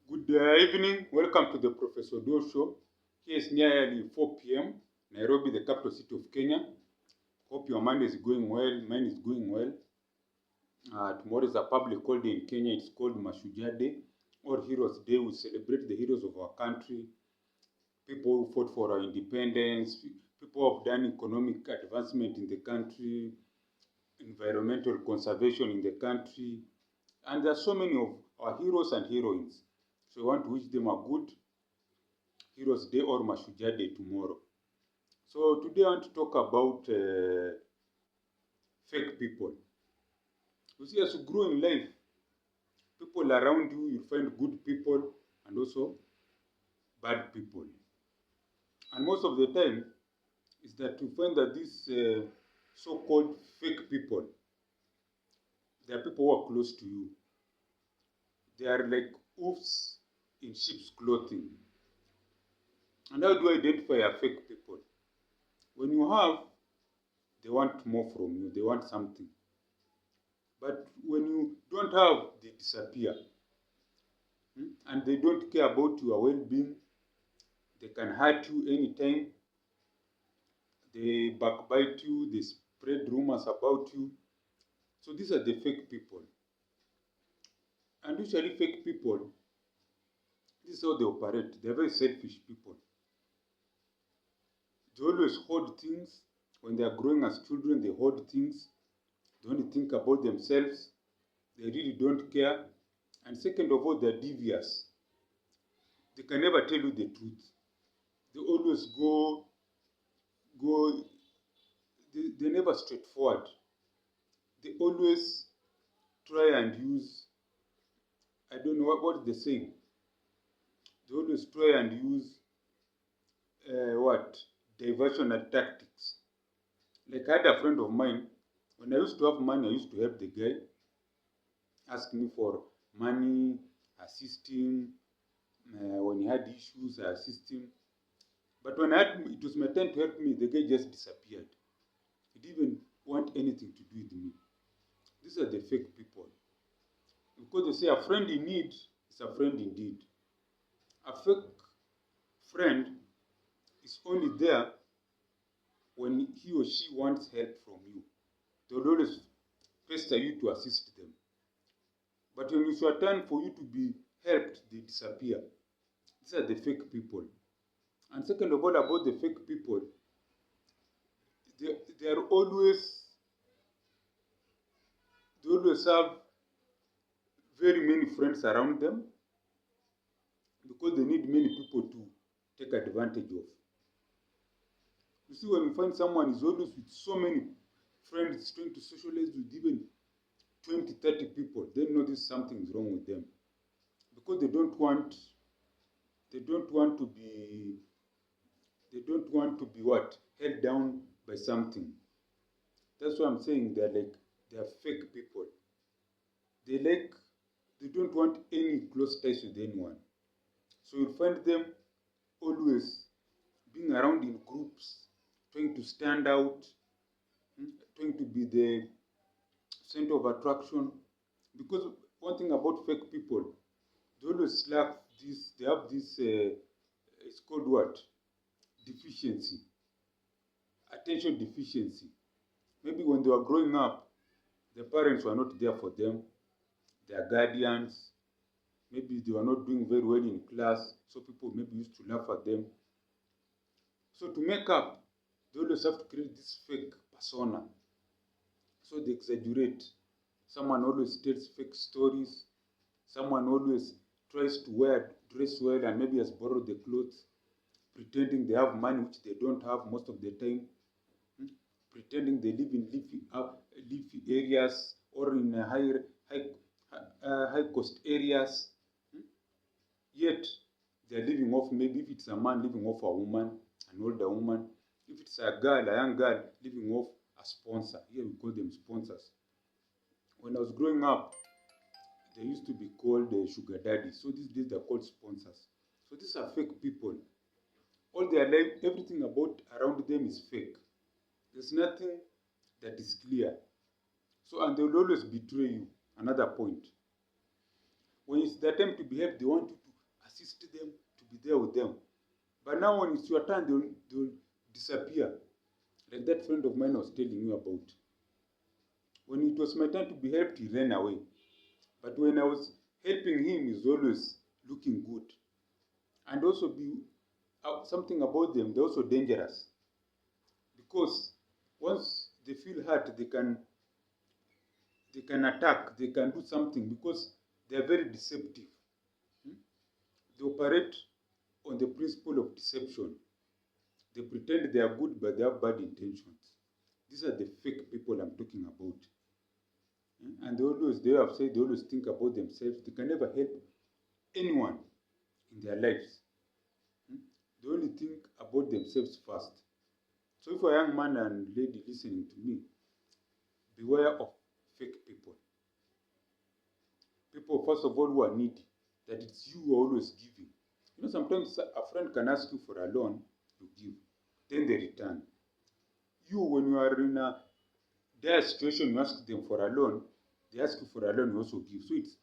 Good evening. Welcome to the Professor Do Show. Here is nearly 4 p.m. Nairobi, the capital city of Kenya. Hope your Monday is going well. Mine is going well. Tomorrow is a public holiday in Kenya. It's called Mashujaa Day or Heroes Day. We celebrate the heroes of our country, people who fought for our independence, people who have done economic advancement in the country, environmental conservation in the country. And there are so many of our heroes and heroines. So we want to wish them a good Heroes Day or Mashujaa Day tomorrow. So today I want to talk about fake people. You see, as you grow in life, people around you, you find good people and also bad people. And most of the time, is that you find that these so-called fake people, they are people who are close to you. They are like wolves in sheep's clothing. And how do I identify a fake people? When you have, they want more from you. They want something. But when you don't have, they disappear. And they don't care about your well-being. They can hurt you anytime. They backbite you. They spread rumors about you. So these are the fake people. And usually fake people, this is how they operate. They're very selfish people. They always hoard things. When they are growing as children, they hoard things. They only think about themselves. They really don't care. And second of all, they're devious. They can never tell you the truth. They always they're never straightforward. They always try and use, I don't know what they say. They always try and use diversional tactics. Like I had a friend of mine, when I used to have money, I used to help the guy, ask me for money, assist him. When he had issues, I assist him. But when it was my turn to help me, the guy just disappeared. He didn't even want anything to do with me. These are the fake people. Because they say a friend in need is a friend indeed. A fake friend is only there when he or she wants help from you. They will always pester you to assist them. But when it's your turn for you to be helped, they disappear. These are the fake people. And second of all, about the fake people, they always have very many friends around them because they need many people to take advantage of. You see, when you find someone is always with so many friends trying to socialize with even 20, 30 people, then notice something is wrong with them. Because they don't want to be what? Held down by something. That's why I'm saying they are fake people. They don't want any close ties with anyone. So you'll find them always being around in groups, trying to stand out, trying to be the center of attraction. Because one thing about fake people, they always lack this, they have this, it's called what? Deficiency. Attention deficiency. Maybe when they were growing up, their parents were not there for them, their guardians. Maybe they were not doing very well in class, so people maybe used to laugh at them. So to make up, they always have to create this fake persona. So they exaggerate. Someone always tells fake stories. Someone always tries to dress well and maybe has borrowed the clothes, pretending they have money which they don't have most of the time. Pretending they live in leafy areas or in high cost areas. Yet they are living off, maybe if it's a man living off a woman, an older woman. If it's a young girl living off a sponsor. Here we call them sponsors. When I was growing up, they used to be called sugar daddies. So these days they're called sponsors. So these are fake people. All their life, everything around them is fake. There's nothing that is clear. So, and they will always betray you. Another point. When it's their time to behave, they want you assist them, to be there with them. But now when it's your turn, they'll disappear. Like that friend of mine was telling you about. When it was my turn to be helped, he ran away. But when I was helping him, he's always looking good. And also be something about them, they're also dangerous. Because once they feel hurt, they can attack, they can do something because they are very deceptive. They operate on the principle of deception. They pretend they are good, but they have bad intentions. These are the fake people I'm talking about. And they have said they always think about themselves. They can never help anyone in their lives. They only think about themselves first. So if you're a young man and lady listening to me, beware of fake people. People, first of all, who are needy, that it's you who are always giving. You know, sometimes a friend can ask you for a loan, you give, then they return. You, when you are in a dire situation, you ask them for a loan, they ask you for a loan, you also give. So it's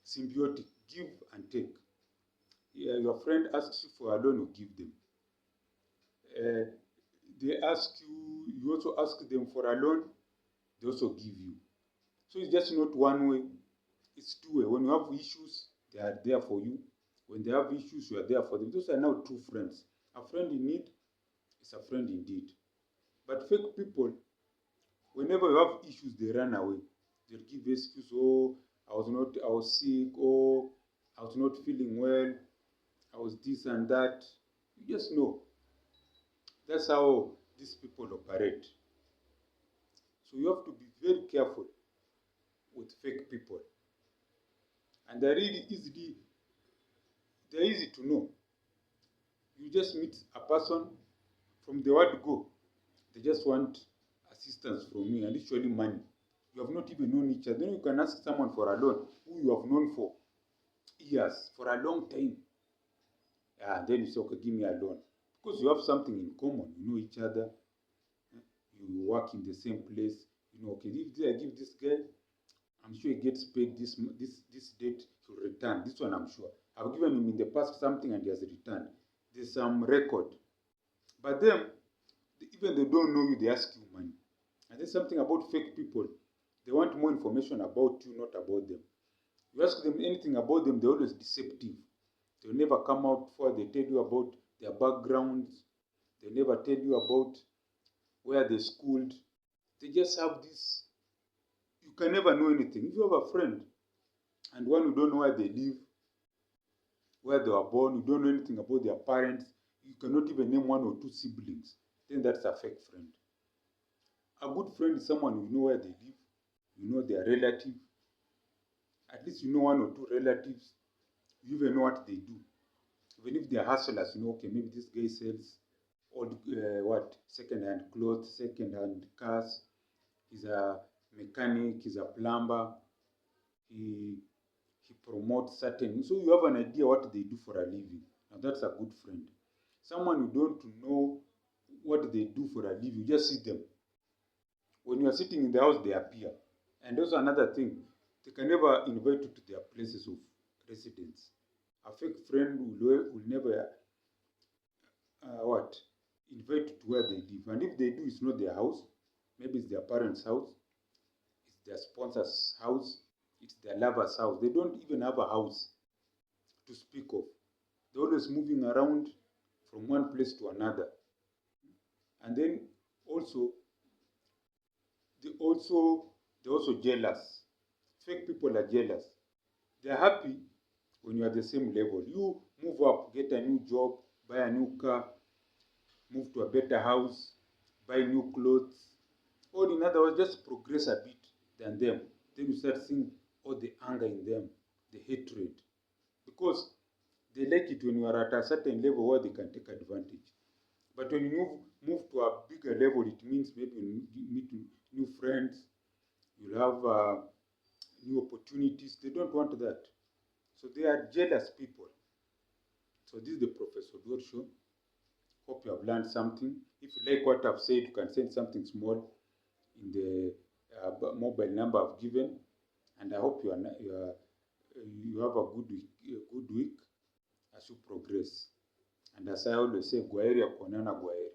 symbiotic, give and take. Your friend asks you for a loan, you give them. They ask you, you also ask them for a loan, they also give you. So it's just not one way, it's two way. When you have issues, they are there for you. When they have issues, you are there for them. Those are now true friends. A friend in need is a friend indeed. But fake people, whenever you have issues, they run away. They'll give excuse, oh, I was sick, oh, I was not feeling well, I was this and that. You just know. That's how these people operate. So you have to be very careful with fake people. And they're easy to know. You just meet a person, from the word go, they just want assistance from you, and usually money. You have not even known each other. Then you can ask someone for a loan who you have known for years, for a long time. Then you say, okay, give me a loan. Because you have something in common. You know each other. You work in the same place. You know, okay, if I give this guy, I'm sure he gets paid this date, he'll return. This one I'm sure. I've given him in the past something and he has returned. There's some record. But then, even they don't know you, they ask you money. And there's something about fake people. They want more information about you, not about them. You ask them anything about them, they're always deceptive. They'll never come out before they tell you about their backgrounds. They never tell you about where they schooled. They just have this. You can never know anything. If you have a friend and one you don't know where they live, where they were born, you don't know anything about their parents, you cannot even name one or two siblings, then that's a fake friend. A good friend is someone you know where they live, you know their relative, at least you know one or two relatives, you even know what they do. Even if they're hustlers, you know, okay, maybe this guy sells old, second-hand clothes, second-hand cars, he's a mechanic, he's a plumber, he promotes certain, so you have an idea what they do for a living. Now that's a good friend. Someone you don't know what they do for a living, you just see them. When you are sitting in the house, they appear. And also another thing, they can never invite you to their places of residence. A fake friend will never invite you to where they live. And if they do, it's not their house. Maybe it's their parents' house, it's their sponsor's house, it's their lover's house. They don't even have a house to speak of. They're always moving around from one place to another. And then also, they're also jealous. Fake people are jealous. They're happy when you're at the same level. You move up, get a new job, buy a new car, move to a better house, buy new clothes. Or in other words, just progress a bit than them. Then you start seeing all the anger in them, the hatred. Because they like it when you are at a certain level where they can take advantage. But when you move to a bigger level, it means maybe you meet new friends, you'll have new opportunities. They don't want that. So they are jealous people. So this is the Professor Dor Show. Hope you have learned something. If you like what I've said, you can send something small in the mobile number I've given. And I hope you have a good week. as you progress. And as I always say, Gwaeri ya kuonana Gwaeri.